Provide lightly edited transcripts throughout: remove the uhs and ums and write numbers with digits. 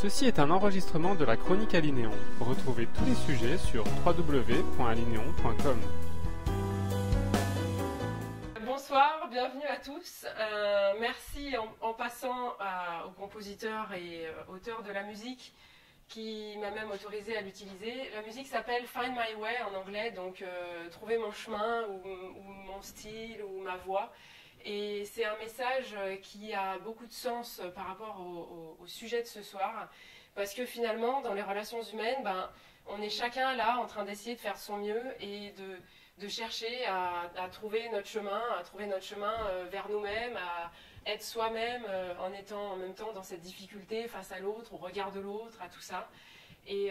Ceci est un enregistrement de la Chronique Alinéon. Retrouvez tous les sujets sur www.alinéon.com. Bonsoir, bienvenue à tous. Merci en passant au compositeur et auteur de la musique qui m'a même autorisé à l'utiliser. La musique s'appelle Find My Way en anglais, donc trouver mon chemin ou mon style ou ma voix. Et c'est un message qui a beaucoup de sens par rapport au sujet de ce soir, parce que finalement, dans les relations humaines, on est chacun là en train d'essayer de faire son mieux et de chercher à trouver notre chemin, vers nous-mêmes, à être soi-même en étant en même temps dans cette difficulté face à l'autre, au regard de l'autre, à tout ça. Et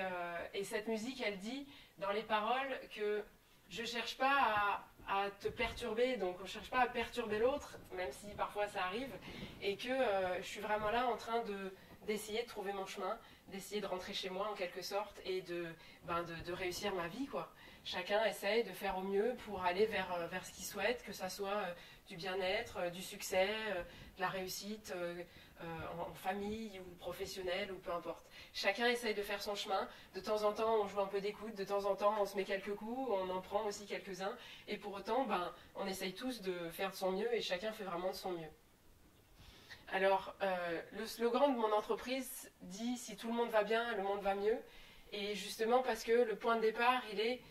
cette musique, elle dit dans les paroles que je ne cherche pas à te perturber, donc on ne cherche pas à perturber l'autre, même si parfois ça arrive, et que je suis vraiment là en train d'essayer de trouver mon chemin, d'essayer de rentrer chez moi en quelque sorte, et de réussir ma vie, quoi. Chacun essaye de faire au mieux pour aller vers ce qu'il souhaite, que ça soit du bien-être, du succès, de la réussite en famille ou professionnelle ou peu importe. Chacun essaye de faire son chemin. De temps en temps, on joue un peu d'écoute, de temps en temps, on se met quelques coups, on en prend aussi quelques-uns. Et pour autant, on essaye tous de faire de son mieux et chacun fait vraiment de son mieux. Alors, le slogan de mon entreprise dit « Si tout le monde va bien, le monde va mieux ». Et justement parce que le point de départ, il est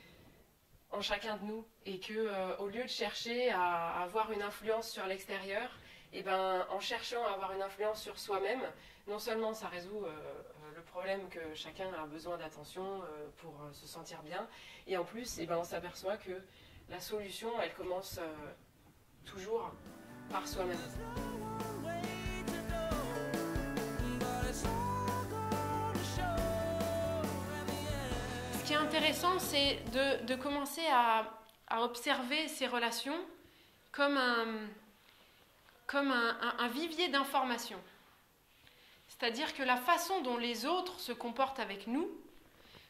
en chacun de nous. Et qu'au lieu de chercher à avoir une influence sur l'extérieur, en cherchant à avoir une influence sur soi-même, non seulement ça résout le problème que chacun a besoin d'attention pour se sentir bien, et en plus, on s'aperçoit que la solution, elle commence toujours par soi-même. Ce qui est intéressant, c'est de commencer à observer ces relations comme un vivier d'informations. C'est-à-dire que la façon dont les autres se comportent avec nous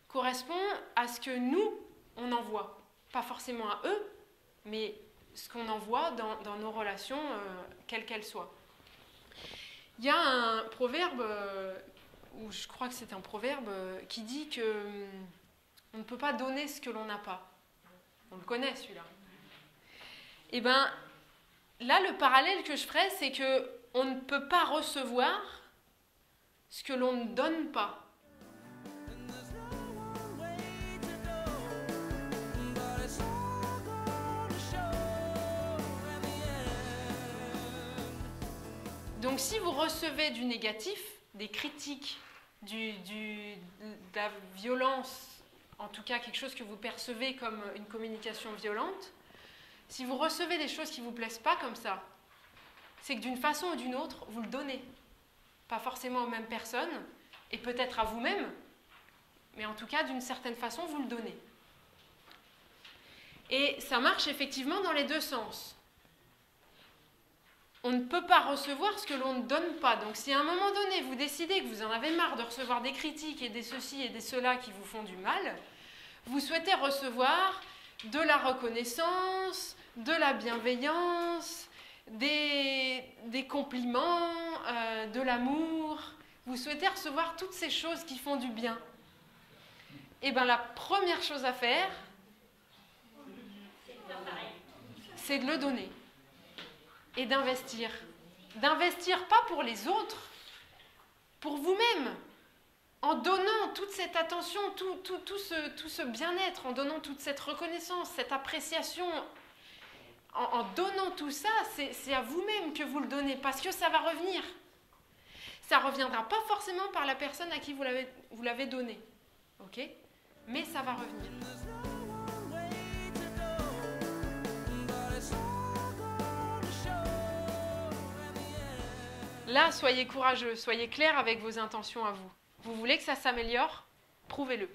correspond à ce que nous, on envoie. Pas forcément à eux, mais ce qu'on envoie dans nos relations, quelles qu'elles soient. Il y a un proverbe, ou je crois que c'est un proverbe, qui dit que on ne peut pas donner ce que l'on n'a pas. On le connaît, celui-là. Et là, le parallèle que je ferais, c'est qu'on ne peut pas recevoir ce que l'on ne donne pas. Donc, si vous recevez du négatif, des critiques, de la violence, en tout cas quelque chose que vous percevez comme une communication violente, si vous recevez des choses qui ne vous plaisent pas comme ça, c'est que d'une façon ou d'une autre, vous le donnez. Pas forcément aux mêmes personnes, et peut-être à vous-même, mais en tout cas, d'une certaine façon, vous le donnez. Et ça marche effectivement dans les deux sens. On ne peut pas recevoir ce que l'on ne donne pas. Donc si à un moment donné, vous décidez que vous en avez marre de recevoir des critiques et des ceci et des cela qui vous font du mal, vous souhaitez recevoir de la reconnaissance, de la bienveillance, des compliments, de l'amour. Vous souhaitez recevoir toutes ces choses qui font du bien. Et la première chose à faire, c'est de le donner et d'investir. D'investir pas pour les autres, pour vous-même. En donnant toute cette attention, tout ce bien-être, en donnant toute cette reconnaissance, cette appréciation, en donnant tout ça, c'est à vous-même que vous le donnez, parce que ça va revenir. Ça ne reviendra pas forcément par la personne à qui vous l'avez donné, ok ? Mais ça va revenir. Là, soyez courageux, soyez clair avec vos intentions à vous. Vous voulez que ça s'améliore ? Prouvez-le.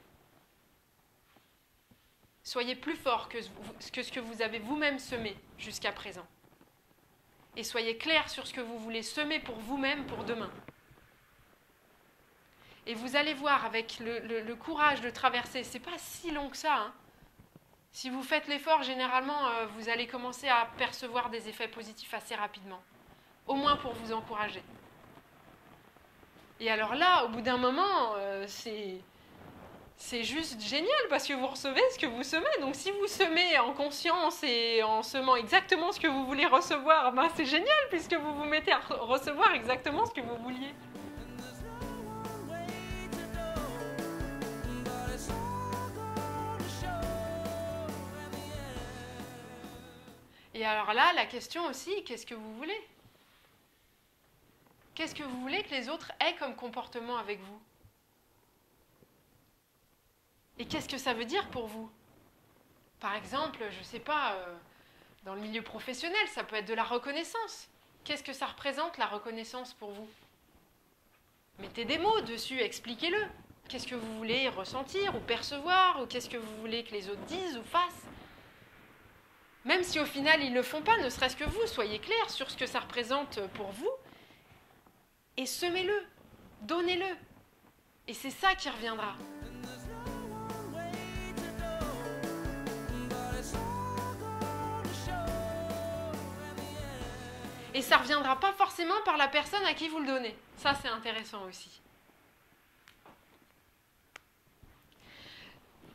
Soyez plus fort que ce que vous avez vous-même semé jusqu'à présent. Et soyez clair sur ce que vous voulez semer pour vous-même pour demain. Et vous allez voir avec le courage de traverser, c'est pas si long que ça. Si vous faites l'effort, généralement, vous allez commencer à percevoir des effets positifs assez rapidement. Au moins pour vous encourager. Et alors là, au bout d'un moment, c'est juste génial parce que vous recevez ce que vous semez. Donc si vous semez en conscience et en semant exactement ce que vous voulez recevoir, ben c'est génial puisque vous vous mettez à recevoir exactement ce que vous vouliez. Et alors là, la question aussi, qu'est-ce que vous voulez ? Qu'est-ce que vous voulez que les autres aient comme comportement avec vous ? Et qu'est-ce que ça veut dire pour vous ? Par exemple, je ne sais pas, dans le milieu professionnel, ça peut être de la reconnaissance. Qu'est-ce que ça représente, la reconnaissance, pour vous ? Mettez des mots dessus, expliquez-le. Qu'est-ce que vous voulez ressentir ou percevoir ? Ou qu'est-ce que vous voulez que les autres disent ou fassent ? Même si au final, ils ne le font pas, ne serait-ce que vous, soyez clair sur ce que ça représente pour vous. Et semez-le, donnez-le. Et c'est ça qui reviendra. Et ça ne reviendra pas forcément par la personne à qui vous le donnez. Ça, c'est intéressant aussi.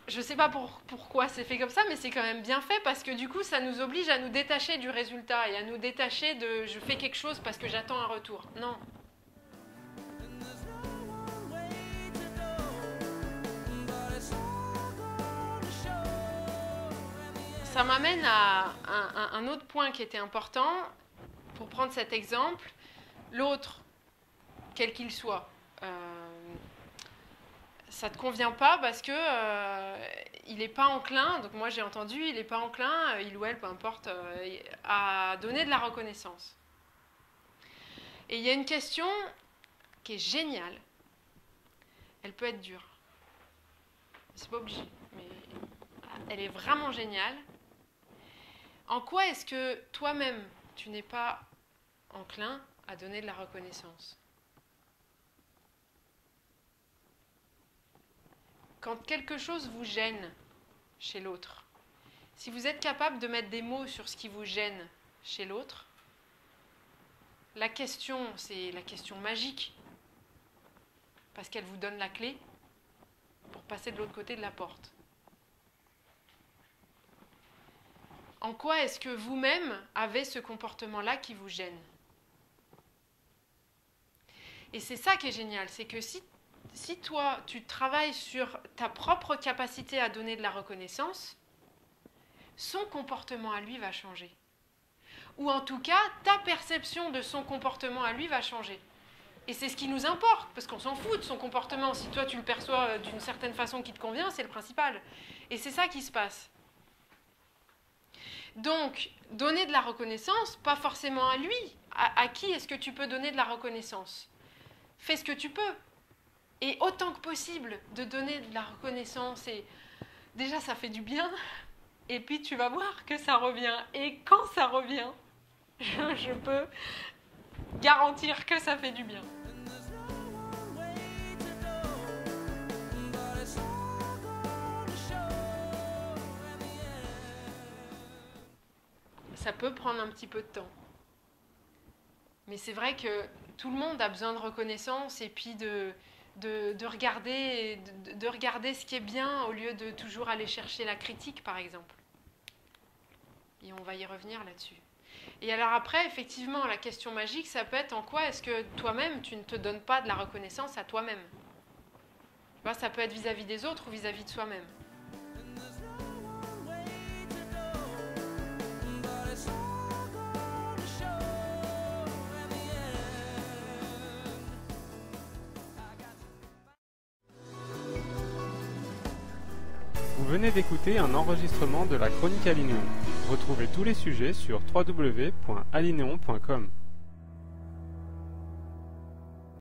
Je ne sais pas pourquoi c'est fait comme ça, mais c'est quand même bien fait parce que du coup, ça nous oblige à nous détacher du résultat et à nous détacher de « je fais quelque chose parce que j'attends un retour ». Non. Ça m'amène à un autre point qui était important. Pour prendre cet exemple, l'autre, quel qu'il soit, ça ne te convient pas parce que il n'est pas enclin, donc moi j'ai entendu, il n'est pas enclin, il ou elle, peu importe, à donner de la reconnaissance. Et il y a une question qui est géniale. Elle peut être dure. C'est pas obligé, mais elle est vraiment géniale. En quoi est-ce que toi-même, tu n'es pas enclin à donner de la reconnaissance ? Quand quelque chose vous gêne chez l'autre, si vous êtes capable de mettre des mots sur ce qui vous gêne chez l'autre, la question, c'est la question magique, parce qu'elle vous donne la clé pour passer de l'autre côté de la porte. En quoi est-ce que vous-même avez ce comportement-là qui vous gêne ? Et c'est ça qui est génial, c'est que si toi, tu travailles sur ta propre capacité à donner de la reconnaissance, son comportement à lui va changer. Ou en tout cas, ta perception de son comportement à lui va changer. Et c'est ce qui nous importe, parce qu'on s'en fout de son comportement. Si toi, tu le perçois d'une certaine façon qui te convient, c'est le principal. Et c'est ça qui se passe. Donc, donner de la reconnaissance, pas forcément à lui. À qui est-ce que tu peux donner de la reconnaissance ? Fais ce que tu peux. Et autant que possible, de donner de la reconnaissance. Et déjà, ça fait du bien. Et puis, tu vas voir que ça revient. Et quand ça revient, je peux garantir que ça fait du bien. Ça peut prendre un petit peu de temps. Mais c'est vrai que tout le monde a besoin de reconnaissance et puis de regarder ce qui est bien au lieu de toujours aller chercher la critique, par exemple. Et on va y revenir là-dessus. Et alors après, effectivement, la question magique, ça peut être en quoi est-ce que toi-même, tu ne te donnes pas de la reconnaissance à toi-même ? Tu vois, ça peut être vis-à-vis des autres ou vis-à-vis de soi-même. Vous venez d'écouter un enregistrement de la Chronique Alinéon. Retrouvez tous les sujets sur www.alinéon.com.